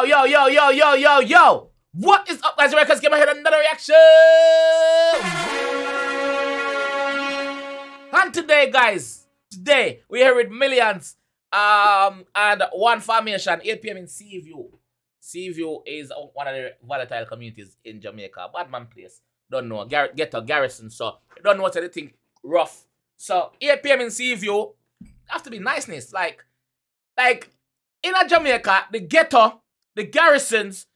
Yo. What is up, guys? Records came ahead another reaction. And today, guys, we're here with Millions and 1Formation, 8 p.m. in Seaview. Seaview is one of the volatile communities in Jamaica. Badman place. Don't know. Ghetto garrison. So you don't know what's anything rough. So 8 p.m. in Seaview have to be niceness. Like in a Jamaica, the ghetto, the garrisons,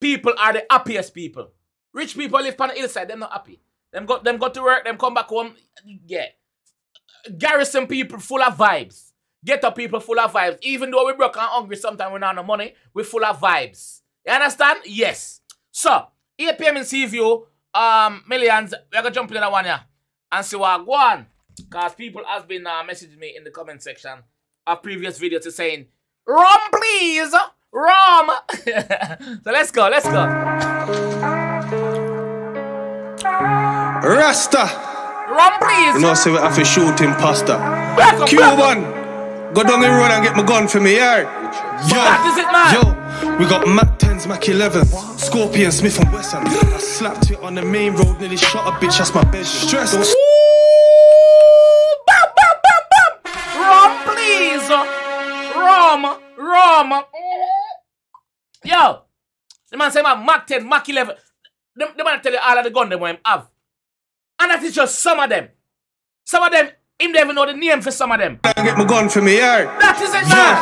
people are the happiest people. Rich people live on the hillside, they're not happy. Them go to work, them come back home. Yeah. Garrison people full of vibes. Ghetto people full of vibes. Even though we broke and hungry, sometimes we don't have no money, we're full of vibes. You understand? Yes. So, 8 p.m. in Seaview, Millions, we're gonna jump in that one here and see what go on. Because people have been messaging me in the comment section of previous videos to saying, "Rum, please! Rum!" So let's go. Rasta! Rum, please! You know, say we have to shoot imposter. Q1! Go down the road and get my gun for me, yeah? Yo! That is it, man! Yo! We got 𝐑𝐂𝐿𝐻𝐻, 𝐑𝐄𝐀𝐂𝐓𝐈𝐎𝐍, Scorpion, Smith and Wesson. I slapped it on the main road, nearly shot a bitch, that's my bed. Stress. Rum, please! Rum! Yo! The man say, man, 𝐑𝐂𝐻𝐻, 𝐑𝐂𝐿𝐻𝐻. The man tell you all of the gun them what him have. And that is just some of them. Some of them, him don't even know the name for some of them. Get my gun for me, yeah? That is it, man!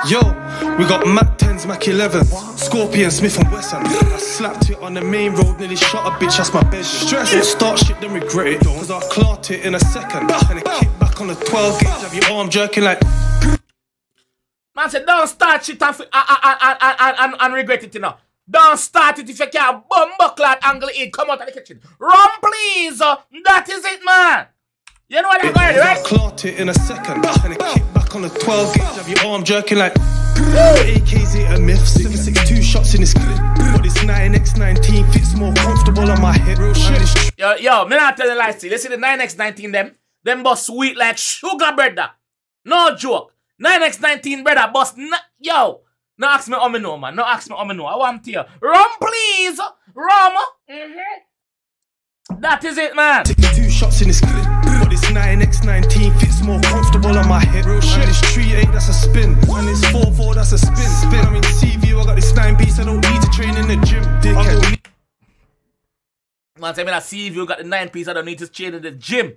Yo, we got 𝐑𝐂𝐻𝐻, 𝐑𝐂𝐿𝐻𝐻, Scorpion, Smith and Wesson. I slapped it on the main road, nearly shot a bitch, that's my bed. Stress. Don't start shit, then regret it. Cause I clocked it in a second. And it kicked back on the 12 gauge, have your arm jerking like. Man said, don't start shit and regret it, you know. Don't start it if you can't bumbuckler angle it. Come out of the kitchen. Rum, please. That is it, man. You know what I'm going to do, right? I clocked it in a second. And it kicked back on the 12 gauge, have your arm jerking like. AK's ain't a myth. 762 shots in this clip. But this 9x19 fits more comfortable on my hip. Real shit. Yo, me not tell you lies. Let's see the 9x19 them bust sweet like sugar, brother. No joke. 9x19 brother bust. Yo. No ask me how me know, man. No ask me how me know. I want to hear. Rum, please. Rum. That is it, man. 2 shots in this clip. But this 9x19 fits more comfortable on my hip. Real shit. And this 3.8, that's a spin. And this 4.4, that's a spin. I'm in Seaview, I got this 9-piece. I don't need to train in the gym. Man, tell me that Seaview got the 9-piece. I don't need to train in the gym.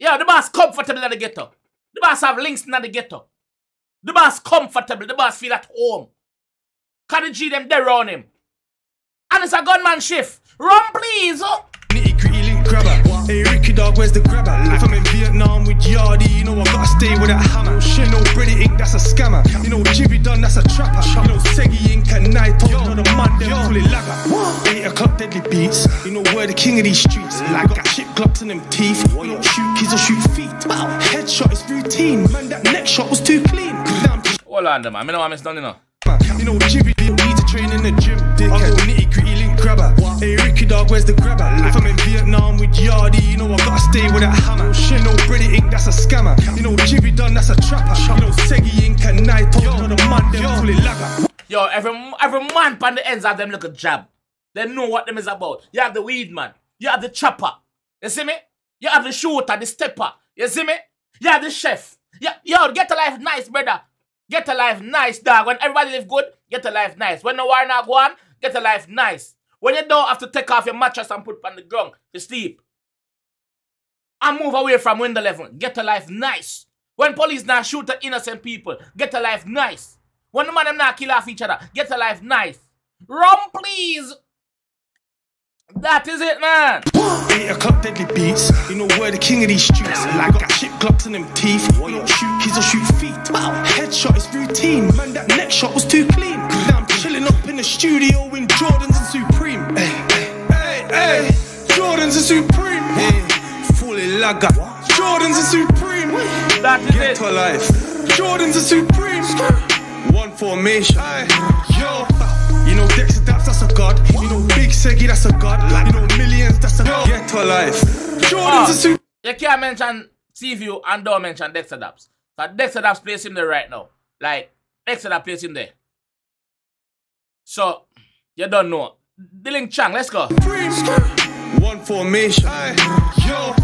Yo, the boss comfortable in the ghetto. The boss have links in the ghetto. The boss comfortable, the boss feel at home. Can the G them there on him? And it's a gunman shift. Run, please! Nitty gritty link grabber. Hey Ricky dog, where's the grabber? If I'm in Vietnam with Yardy, you know I gotta stay with that hammer. You know Brady Ink, that's a scammer. You know Jibby Dunn, that's a trapper. You know Seggy Ink and Night, you know the man, them call it lagger. 8 o'clock deadly beats. You know we're the king of these streets. Like got chip glocks in them teeth. You don't shoot kids or shoot feet. Headshot is routine. Man, that neck shot was too clean. Hold on, man. I know I'm done, you know. You know, Jibby, you need to train in the gym. I go nitty gritty link grabber. Hey, Ricky dog, where's the grabber? If I'm in Vietnam with Yardy, you know I gotta stay with that hammer. You know, Brady Ink, that's a scammer. You know, Jibby Dunn, that's a trapper. You know, Seggy Ink and Night, you know the man, them call it lagger. Yo, every man on the ends of them look a jab. They know what them is about. You have the weed man. You have the chopper. You see me? You have the shooter, the stepper. You see me? You have the chef. Yo, get a life nice, brother. Get a life nice, dog. When everybody live good, get a life nice. When the war not go on, get a life nice. When you don't have to take off your mattress and put it on the ground to sleep and move away from window level, get a life nice. When police not shoot at innocent people, get a life nice. When the man them not kill off each other, get a life nice. Rum, please. That is it, man. 8 o'clock deadly beats. You know we're the king of these streets. Like got chip glocks in them teeth. You don't shoot kids or shoot feet. Headshot is routine. Man, that neck shot was too clean. Now I'm chilling up in the studio in Jordans and Supreme. Hey, Jordans and Supreme. Fully lagger. Jordans and Supreme. That is Get it. to life. Jordans and Supreme. 1Formation. Yo. You know Dexter Daps, that's a god. You know Big Seggy, that's a god. You know Millions, that's a god. Get to life. Jordans and Supreme. You can't mention Seaview and don't mention Dexter Daps. Because Dexter Daps plays him there right now. Like, Dexter Daps plays him there. So, you don't know. Dylan Chang, let's go. 1Formation. Yo,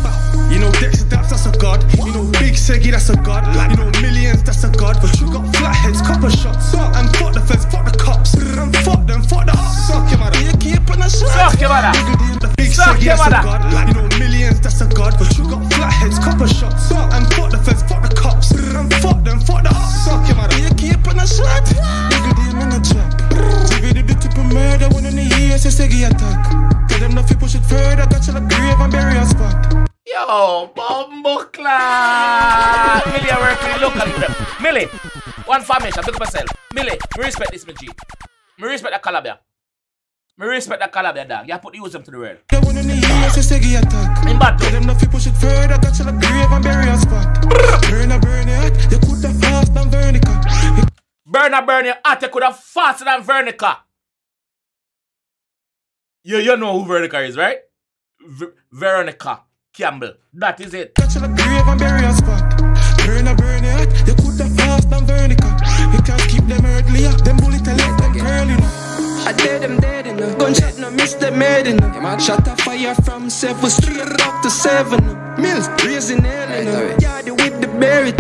you know Dexter Daps, that's a god. You know Big Seggy, that's a god. You know Millions, that's a god. But you got flatheads, copper shots. And fuck the feds, fuck the cops. And fuck them, fuck the ops. Suck him, mother. You keep on the shot. Suck him, mother. Big Seggy, that's a god. You know Millions, that's a god. But you got flatheads, copper shots. And fuck the feds, fuck the cops. And fuck them, fuck the ops. Suck him, mother. You keep on the shot. Nigga, them in the trap. Divided the tip of murder, 1 in the year, say Seggy attack. Tell them not to push it further, got you the grave and bury a spot. Yo, Bumbleclad! Millie, I work with local for them. Millie, 1Formation, pick up myself. Millie, me respect this, my G. Me respect that Calabia. Me respect that Calabia, dog. You have to put the use them to the world. The 1 in the year, say Seggy attack. In bad Tell them not to push it further, got you the grave and bury a spot. Burn it hot, you could have fast than Vernica. Burn it hot, you could have faster than Vernica. You know who Vernica is, right? Veronica Campbell. That is it. Got you the grave and bury a spot. Burn it hot, you could have fast than Vernica. You can't keep them earthly, them bullet and let them girl, you know. I dead them dead enough. Gunshot no miss them head enough. Yeah, man, shot a fire from 7 straight up to 7. Mills raising hell enough. Yardy with the berry.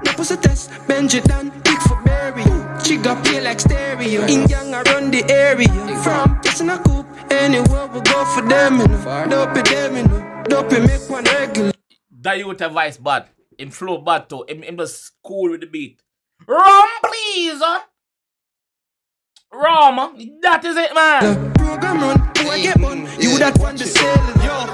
No pussy test, Benji done, big for berry. She got play like stereo. In gang around the area. From it's in a coupe, anywhere we go for them, you know. Dope it them, you know. Dope it make one regular. That youth voice bad. Him flow bad too. Him just cool with the beat. Rum, please, Rum, that is it, man. The program run, who I get one, you that one the sailing. Yo,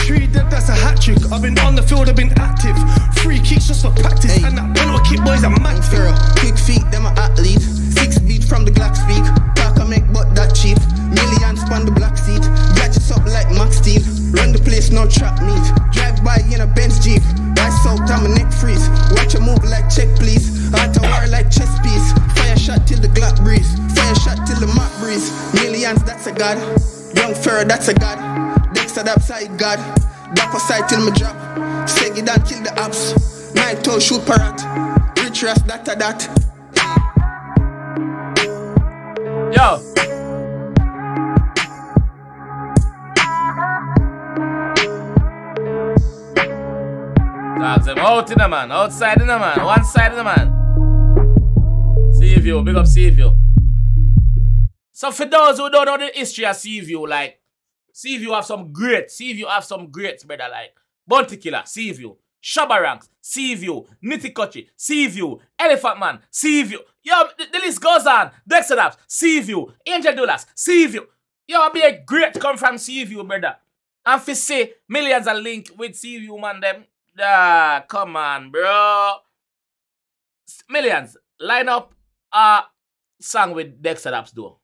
3 dead, that's a hat trick. I've been on the field, I've been active. 3 kicks just for practice, and that one kick boys are mad girl. Quick feet, them are athlete. 6 beat from the Glock speak. Talk I make but that cheap. Millions on the black seat. Gadgets up like Max Steel. Run the place, no trap meet. Drive by in a Benz Jeep. Ice out, I'm a neck freeze. Watch a move like check please. Out of war like chess piece. Fire shot till the Glock breeze. Fire shot till the Mac breeze. Millions, that's a god. Young Fur, that's a god. Dexter upside god. Dapper side till me drop. Seggy down, kill the ops. Night toe, shoot parrot. Rich Ras, that. Yo. Dogs them out in the man, outside in the man, one side in the man. Seaview, big up Seaview. So for those who don't know the history of Seaview, like Seaview have some greats, brother, like Bounty Killer, Seaview, Shabba Ranks, Seaview, 𝐑𝐄𝐀𝐂𝐓𝐈𝐎𝐍, Seaview, Elephant Man, Seaview. Yo, the list goes on. Dexter Daps, Seaview, Angel Dollars, Seaview. Yo, be a great come from Seaview, brother. And for say Millions are linked with Seaview, man, them. Come on, bro. Millions, line up a song with Dexter Daps, though.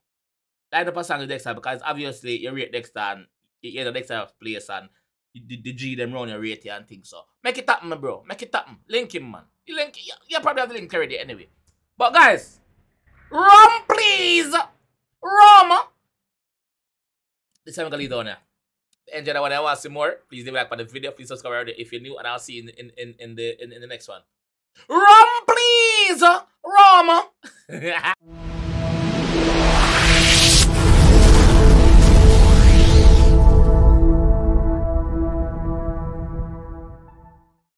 Line up a song with Dexter, because obviously you rate Dexter and you know Dexter place and the G them run your rate and things, so. Make it happen, bro. Make it happen. Link him, man. You probably have the link already anyway. But guys, Rum, please. Rum. This time I'm gonna leave down here. Enjoy that one. I want to see more. Please leave a like on the video. Please subscribe already if you're new, and I'll see you in the next one. Rum, please. Rum.